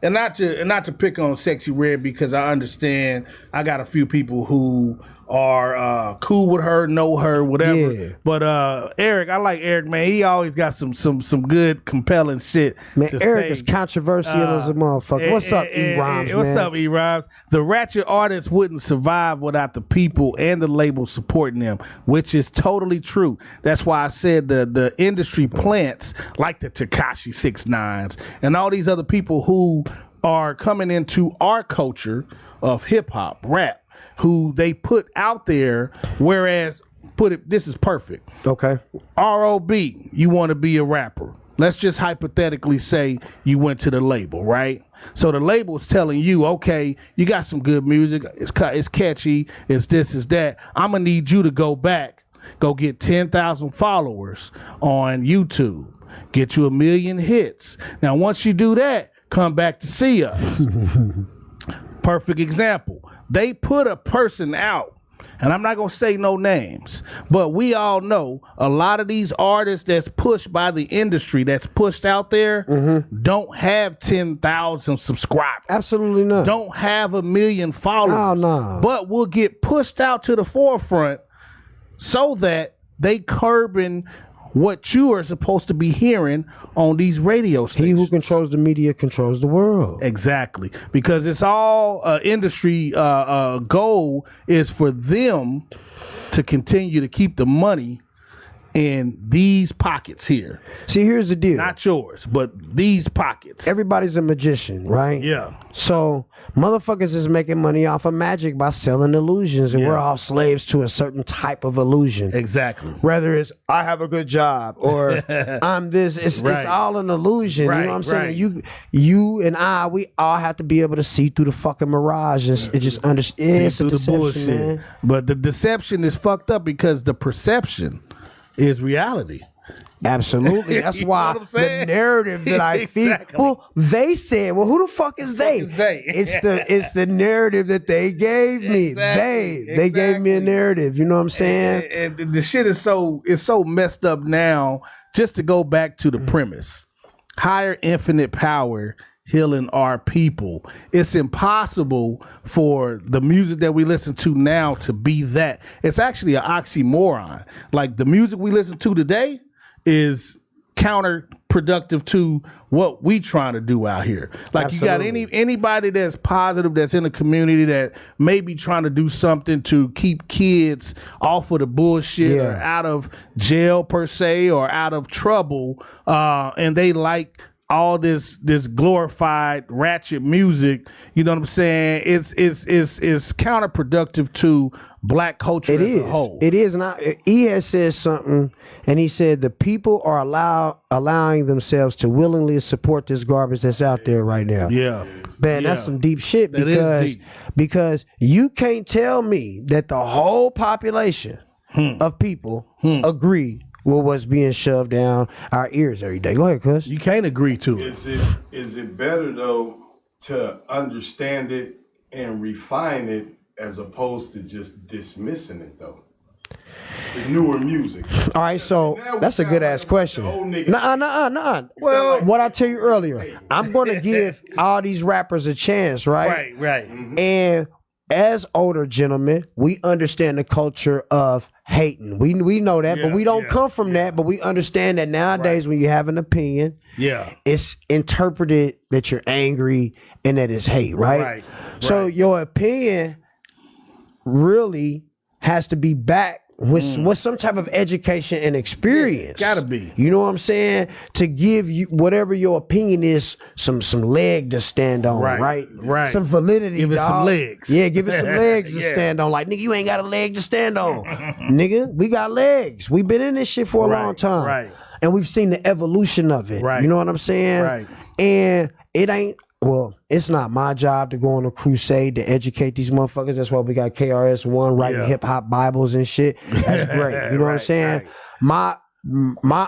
and not to pick on Sexy Red, because I understand I got a few people who are cool with her, know her, whatever. Yeah. But Eric, I like Eric, man. He always got some good, compelling shit. Man, to Eric say. is controversial as a motherfucker. What's up, E-Rhymes, man? What's up, E-Rhymes? The ratchet artists wouldn't survive without the people and the label supporting them, which is totally true. That's why I said the industry plants like the Tekashi 6ix9ines and all these other people who are coming into our culture of hip hop, rap, who they put out there, whereas this is perfect. Okay. R.O.B, you want to be a rapper. Let's just hypothetically say you went to the label, right? So the label is telling you, okay, you got some good music. It's catchy. It's this, it's that. I'm going to need you to go get 10,000 followers on YouTube. Get you 1 million hits. Now, once you do that, come back to see us. Perfect example. They put a person out, and I'm not going to say no names, but we all know a lot of these artists that's pushed by the industry, that's pushed out there, don't have 10,000 subscribers. Absolutely not. Don't have 1 million followers. Oh, no. But will get pushed out to the forefront so that they curbing what you are supposed to be hearing on these radio stations. He who controls the media controls the world. Exactly. Because it's all industry goal is for them to continue to keep the money in these pockets here. See, here's the deal. Not yours, but these pockets. Everybody's a magician, right? Yeah. So motherfuckers is making money off of magic by selling illusions, and we're all slaves to a certain type of illusion. Exactly. Whether it's I have a good job or I'm this, it's all an illusion. Right, you know what I'm saying? You and I, we all have to be able to see through the fucking mirage and just understand. It's a deception, man. But the deception is fucked up because the perception is reality. Absolutely. That's why the narrative that I feed. Well, they said, well, who the fuck is they? It's the narrative that they gave me. Exactly. They gave me a narrative. You know what I'm saying? And the shit is so messed up now. Just to go back to the premise, higher infinite power healing our people. It's impossible for the music that we listen to now to be that. It's actually an oxymoron. Like the music we listen to today is counterproductive to what we trying to do out here. Like Absolutely. You got anybody that's positive, that's in the community, that may be trying to do something to keep kids off of the bullshit or out of jail per se or out of trouble, and they like all this glorified ratchet music, you know what I'm saying? It's counterproductive to black culture as a whole. It is. And he has said something, and he said the people are allowing themselves to willingly support this garbage that's out there right now. Yeah. Man, that's some deep shit because you can't tell me that the whole population of people agree with what's being shoved down our ears every day. Go ahead, cuz. You can't agree to it. Is it better, though, to understand it and refine it as opposed to just dismissing it, though? the newer music? All right, so that's a good ass question. Nah. Well, what I tell you earlier, I'm gonna give all these rappers a chance, right? Right. And as older gentlemen, we understand the culture of hating. We know that, but we don't come from that. But we understand that nowadays, when you have an opinion, it's interpreted that you're angry and that it's hate, right? So your opinion really has to be backed with some type of education and experience. Gotta be. You know what I'm saying? To give you whatever your opinion is some leg to stand on, right? Some validity. Give it some legs. Yeah, give it some legs to stand on. Like, nigga, you ain't got a leg to stand on. Nigga, we got legs. We've been in this shit for a long time. Right. And we've seen the evolution of it. Right. You know what I'm saying? Right. And it ain't, well, it's not my job to go on a crusade to educate these motherfuckers. That's why we got KRS-One writing hip hop Bibles and shit. That's great. You know what I'm saying? My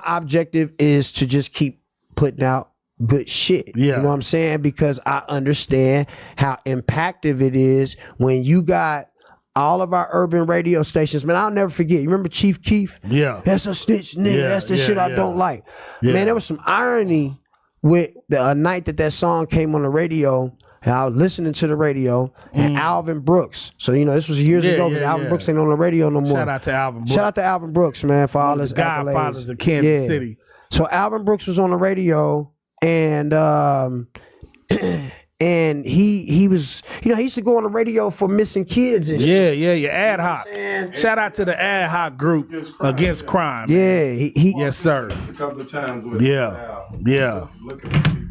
objective is to just keep putting out good shit. You know what I'm saying? Because I understand how impactful it is when you got all of our urban radio stations. Man, I'll never forget. You remember Chief Keef? Yeah. That's a snitch nigga. That's the shit I don't like. Man, there was some irony with a night that song came on the radio, and I was listening to the radio, and Alvin Brooks. So, you know, this was years ago, because Alvin Brooks ain't on the radio no more. Shout out to Alvin Brooks. Shout out to Alvin Brooks, man, for all his godfathers accolades. of Kansas City. So Alvin Brooks was on the radio, and and he was, you know, he used to go on the radio for missing kids and shit. Yeah, ad hoc. Shout out to the ad hoc group against crime. Yeah, he yes sir. A couple of times with Yeah.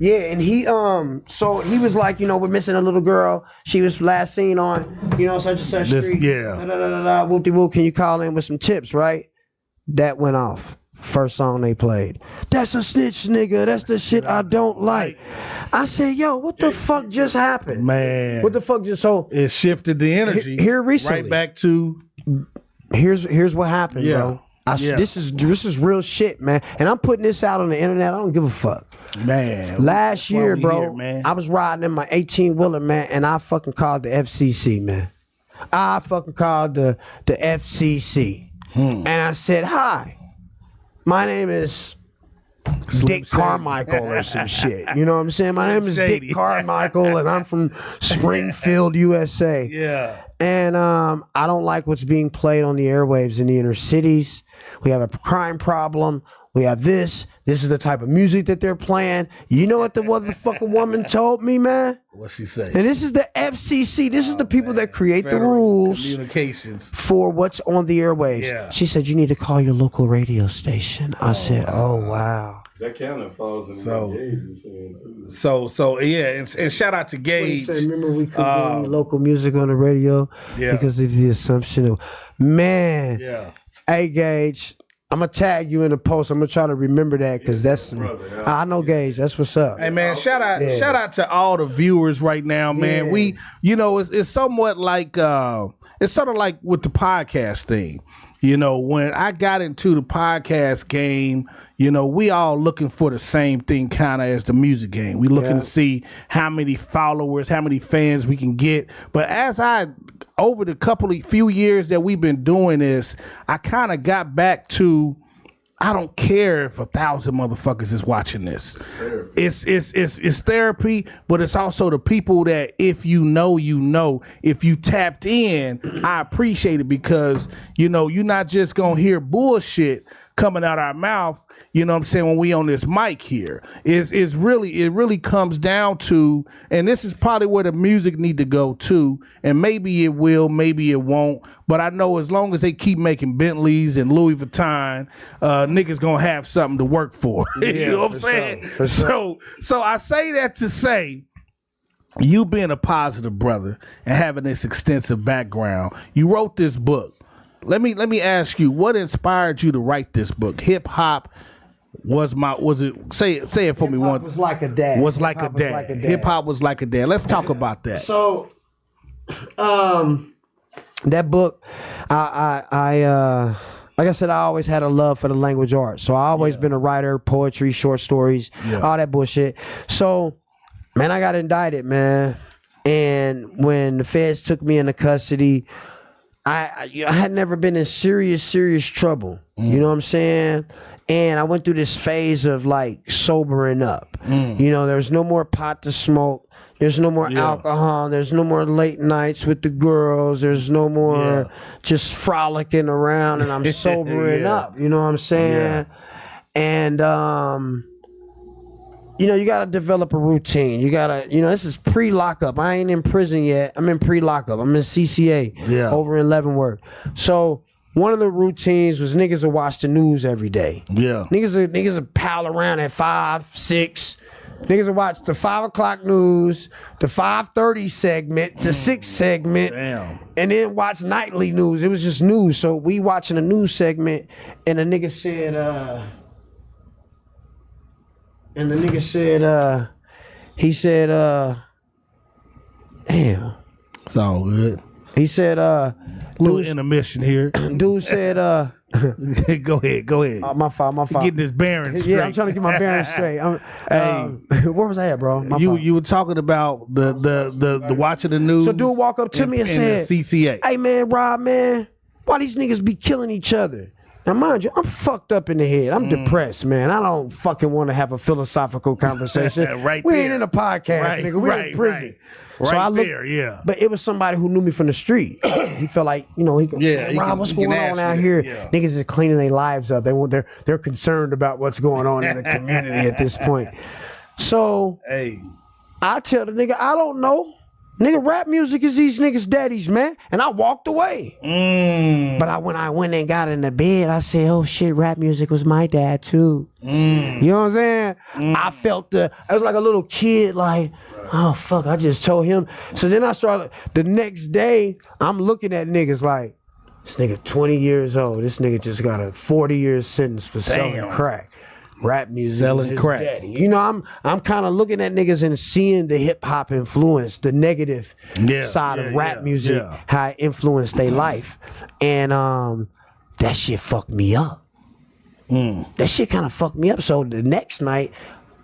Yeah, and he so he was like, you know, we're missing a little girl. She was last seen on, you know, such and such street. Whoop-de-whoop, can you call in with some tips, right? That went off. First song they played. That's a snitch nigga. That's the shit I don't like. I said, yo, what the fuck just happened? Man. What the fuck just so it shifted the energy here recently. Right back to here's what happened, bro. This is real shit, man. And I'm putting this out on the internet. I don't give a fuck. Man. Last year, bro, here, I was riding in my 18-wheeler, man, and I fucking called the FCC, man. I fucking called the FCC. And I said, hi. My name is Dick Carmichael or some shit. You know what I'm saying? My name is Dick Carmichael, and I'm from Springfield, USA. Yeah. And I don't like what's being played on the airwaves in the inner cities. We have a crime problem. We have this. This is the type of music that they're playing. You know what the motherfucking woman told me, man? What'd she say? And this is the FCC. This is the people that create the rules communications for what's on the airwaves. Yeah. She said, you need to call your local radio station. I said, oh, wow. That kind of falls in what Gage is saying, too. So yeah, and shout out to Gage. Remember we couldn't do local music on the radio because of the assumption of, man. Yeah. Hey, Gage. I'm gonna tag you in the post. I'm gonna try to remember that because that's I know Gage. That's what's up. Hey man, shout out to all the viewers right now, man. We, you know, it's somewhat like it's sort of like with the podcast thing. You know, when I got into the podcast game, you know, we all looking for the same thing kind of as the music game. We looking to see how many followers, how many fans we can get. But as over the few years that we've been doing this, I kind of got back to, I don't care if 1,000 motherfuckers is watching this. It's therapy, but it's also the people that if you know, if you tapped in, I appreciate it because, you know, you're not just gonna hear bullshit coming out our mouth, you know what I'm saying, when we on this mic here. It really comes down to, and this is probably where the music need to go to, and maybe it will, maybe it won't, but I know as long as they keep making Bentleys and Louis Vuitton, niggas gonna have something to work for. You know what I'm saying? So I say that to say, you being a positive brother and having this extensive background, you wrote this book. Let me ask you, what inspired you to write this book? Hip hop say it for me once. Was like a dad. Was like a dad. Hip hop was like a dad. Let's talk about that. So, that book, I like I said, I always had a love for the language arts. So I always been a writer, poetry, short stories, all that bullshit. So, man, I got indicted, man. And when the feds took me into custody, I had never been in serious trouble. You know what I'm saying? And I went through this phase of like sobering up. You know, there's no more pot to smoke. There's no more alcohol. There's no more late nights with the girls. There's no more just frolicking around, and I'm sobering up. You know what I'm saying? And you know, you gotta develop a routine. You gotta, you know, this is pre-lockup. I ain't in prison yet. I'm in pre-lockup. I'm in CCA over in Leavenworth. So one of the routines was niggas will watch the news every day. Yeah. Niggas will pal around at 5, 6. Niggas will watch the 5 o'clock news, the 5:30 segment, the 6 segment, and then watch nightly news. It was just news. So we watching a news segment, and the nigga said, he said, damn. It's all good. He said, little intermission here. Dude said, go ahead. My fault. Getting this bearings straight. Yeah, I'm trying to get my bearings straight. Where was I at, bro? You were talking about the watching the news. So dude walk up to me and said, CCA. Hey man, Rob, man, why these niggas be killing each other? Now mind you, I'm fucked up in the head. I'm depressed, man. I don't fucking want to have a philosophical conversation. We ain't in a podcast, nigga. We're in prison. So I looked, but it was somebody who knew me from the street. He felt like, you know, Rob, what's going on out here? Niggas is cleaning their lives up. They're concerned about what's going on in the community at this point. So I tell the nigga, I don't know. Nigga, rap music is these niggas' daddies, man. And I walked away. But when I went and got in the bed, I said, oh shit, rap music was my dad too. You know what I'm saying? I felt I was like a little kid, like, oh fuck, I just told him. So then I started, the next day, I'm looking at niggas like, this nigga 20 years old. This nigga just got a 40-year sentence for selling crack. Rap music, selling crack. Daddy. You know, I'm kind of looking at niggas and seeing the hip hop influence, the negative side of rap music, how it influenced their life, and that shit fucked me up. That shit kind of fucked me up. So the next night,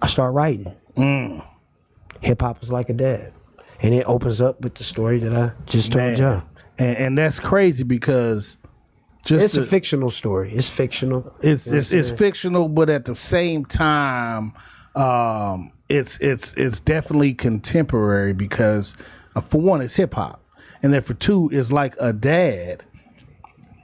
I start writing. Hip hop was like a dad, and it opens up with the story that I just told y'all. And that's crazy because. It's a fictional story. It's fictional. It's fictional, but at the same time, it's definitely contemporary because for one, it's hip hop, and then for two, it's like a dad.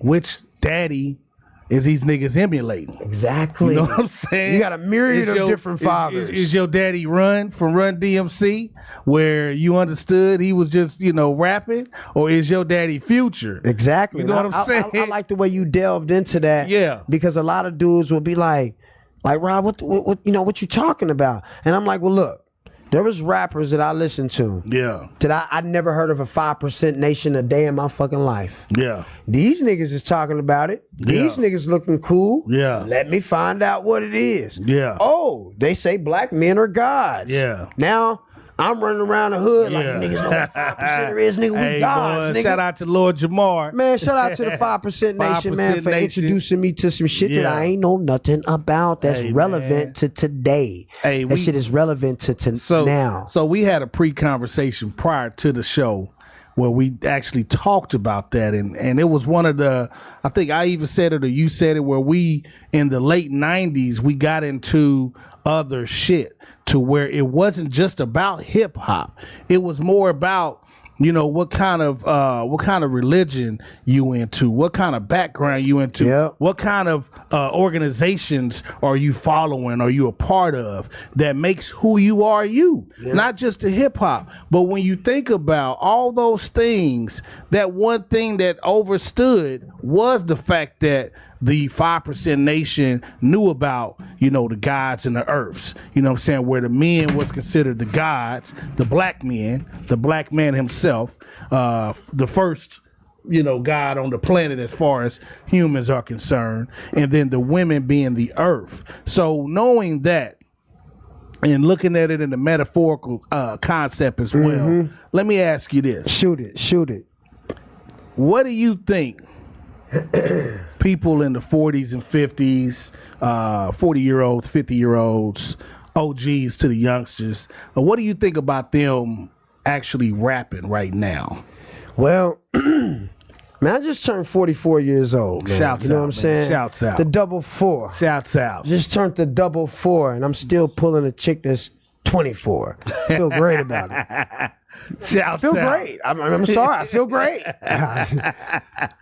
Which daddy is these niggas emulating? Exactly. You know what I'm saying? You got a myriad of different fathers. Is your daddy Run from Run DMC, where you understood he was just, you know, rapping? Or is your daddy Future? Exactly. You know what I'm saying? I like the way you delved into that. Yeah. Because a lot of dudes will be like Rob, what you talking about? And I'm like, well, look. There was rappers that I listened to. Yeah. That I never heard of a 5% Nation a day in my fucking life. Yeah. These niggas is talking about it. These niggas looking cool. Yeah. Let me find out what it is. Yeah. Oh, they say black men are gods. Yeah. Now I'm running around the hood like niggas know what 5% is, nigga. We gods, nigga. Shout out to Lord Jamar. Man, shout out to the 5% Nation, man, for introducing me to some shit that I ain't know nothing about that's relevant to today. That shit is relevant to now. So we had a pre-conversation prior to the show where we actually talked about that, and it was one of the, I think I even said it or you said it, where we in the late 90s we got into other shit to where it wasn't just about hip hop. It was more about, you know, what kind of religion you into, what kind of background you into, what kind of organizations are you following, are you a part of, that makes who you are you, not just the hip hop. But when you think about all those things, that one thing that overstood was the fact that the 5% Nation knew about, you know, the gods and the earths, you know what I'm saying, where the men was considered the gods, the black man himself, the first, you know, god on the planet as far as humans are concerned, and then the women being the earth. So knowing that and looking at it in the metaphorical concept as well, let me ask you this. Shoot it. What do you think people in the 40s and 50s, 40-year-olds, 50-year-olds, OGs to the youngsters, what do you think about them actually rapping right now? Well, Man, I just turned 44 years old, man. Shouts you know out, what I'm saying? Shouts out. The double 4. Shouts out. Just turned the double 4, and I'm still pulling a chick that's 24. I feel great about it. Shouts I feel out. great. I'm sorry. I feel great.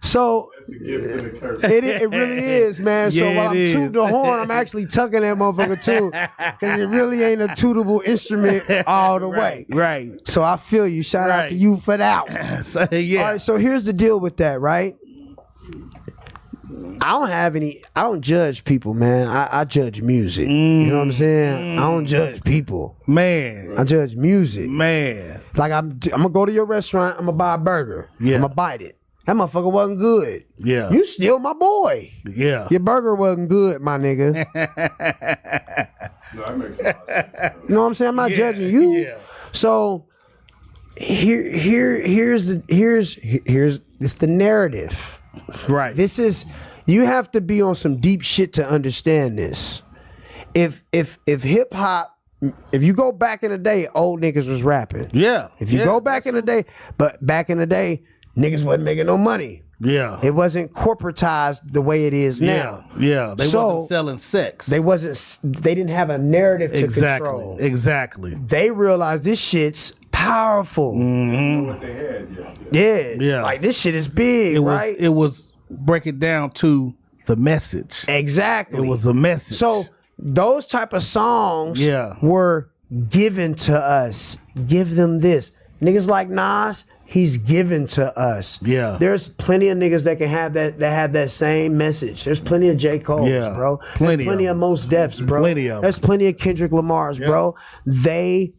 So That's a gift and a curse. it really is, man. So Yeah, while I'm it tooting the horn, I'm actually tucking that motherfucker too, because it really ain't a tootable instrument all the way. Right. So I feel you. Shout out to you for that one. So, yeah. All right, so here's the deal with that, right? I don't judge people, man. I judge music. You know what I'm saying? I don't judge people. Man. I judge music. Man. Like I'm gonna go to your restaurant, I'm gonna buy a burger. Yeah. I'm gonna bite it. That motherfucker wasn't good. Yeah. You still my boy. Yeah. Your burger wasn't good, my nigga. No, that makes a lot of sense. You know what I'm saying? I'm not judging you. Yeah. So here's the narrative. Right. You have to be on some deep shit to understand this. If hip hop, if you go back in the day, old niggas was rapping. Yeah. If you go back in the day, but back in the day, niggas wasn't making no money. Yeah. It wasn't corporatized the way it is now. Yeah. They wasn't selling sex. They didn't have a narrative to control. Exactly. They realized this shit's powerful. Mm-hmm. What they had, Yeah. Like this shit is big, right? It was break it down to the message. Exactly. It was a message. So those type of songs were given to us. Give them this. Niggas like Nas, he's given to us. Yeah. There's plenty of niggas that can have that same message. There's plenty of J. Cole's, bro. There's plenty of Mos Def's, bro. There's plenty of Kendrick Lamar's, bro. They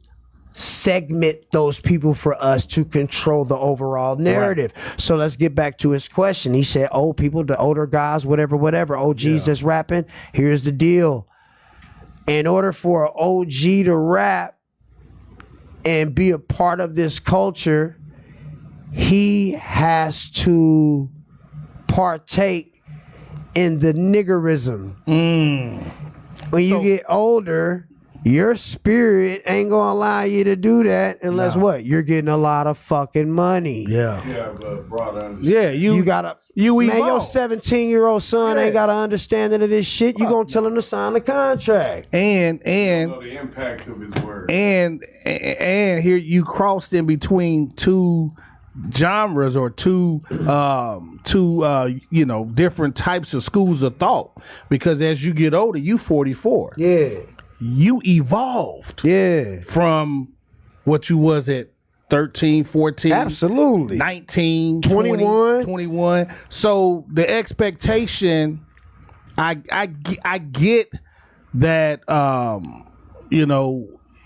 segment those people for us to control the overall narrative. Right. So let's get back to his question. He said, old people, the older guys, whatever, OGs that's rapping. Here's the deal. In order for an OG to rap and be a part of this culture, he has to partake in the niggerism. When you get older, your spirit ain't gonna allow you to do that unless what? You're getting a lot of fucking money. Yeah. You gotta man, evolve. your 17-year-old son ain't got an understanding of this shit. You gonna tell him to sign the contract. And know the impact of his words. And here you crossed in between two genres or two different types of schools of thought, because as you get older, you 44. You evolved from what you was at 13, 14, absolutely 19, 21. So the expectation, I get that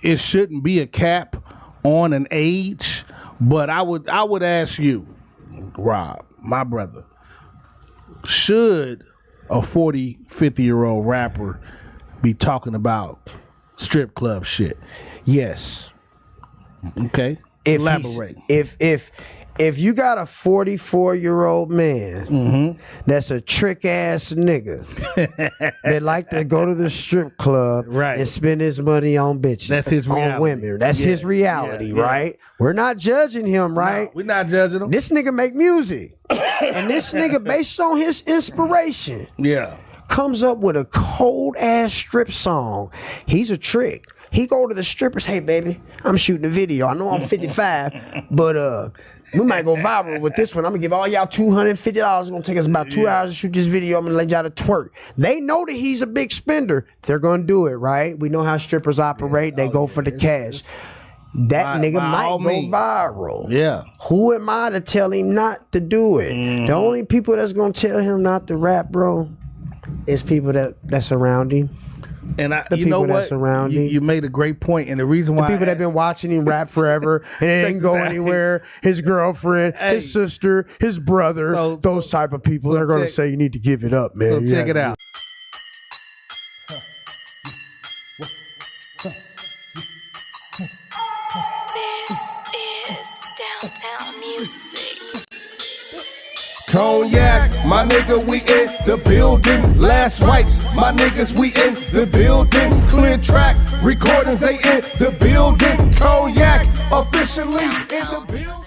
it shouldn't be a cap on an age, but I would ask you, Rob, my brother, should a 40, 50-year-old rapper be talking about strip club shit? Yes. Okay. Elaborate. If you got a 44-year-old man that's a trick ass nigga that like to go to the strip club and spend his money on bitches, that's his reality. On women, that's his reality, right? We're not judging him, right? No, we're not judging him. This nigga make music, and this nigga, based on his inspiration, comes up with a cold ass strip song. He's a trick. He go to the strippers, hey baby, I'm shooting a video. I know I'm 55, but we might go viral with this one. I'm gonna give all y'all $250. It's gonna take us about 2 hours to shoot this video. I'm gonna let y'all to twerk. They know that he's a big spender. They're gonna do it, right? We know how strippers operate. They go for the cash. That nigga might go viral. Yeah. Who am I to tell him not to do it? The only people that's gonna tell him not to rap, bro, is people that surround him. And the you people know what? that surround him. You made a great point, and the reason why the people that been watching him rap forever and it didn't go anywhere. His girlfriend, his sister, his brother, those type of people are going to say you need to give it up, man. So check it out. This is Downtown Music. Cognac, my nigga, we in the building. Last rights, my niggas, we in the building. Clear track, recordings, they in the building. Cognac, officially in the building.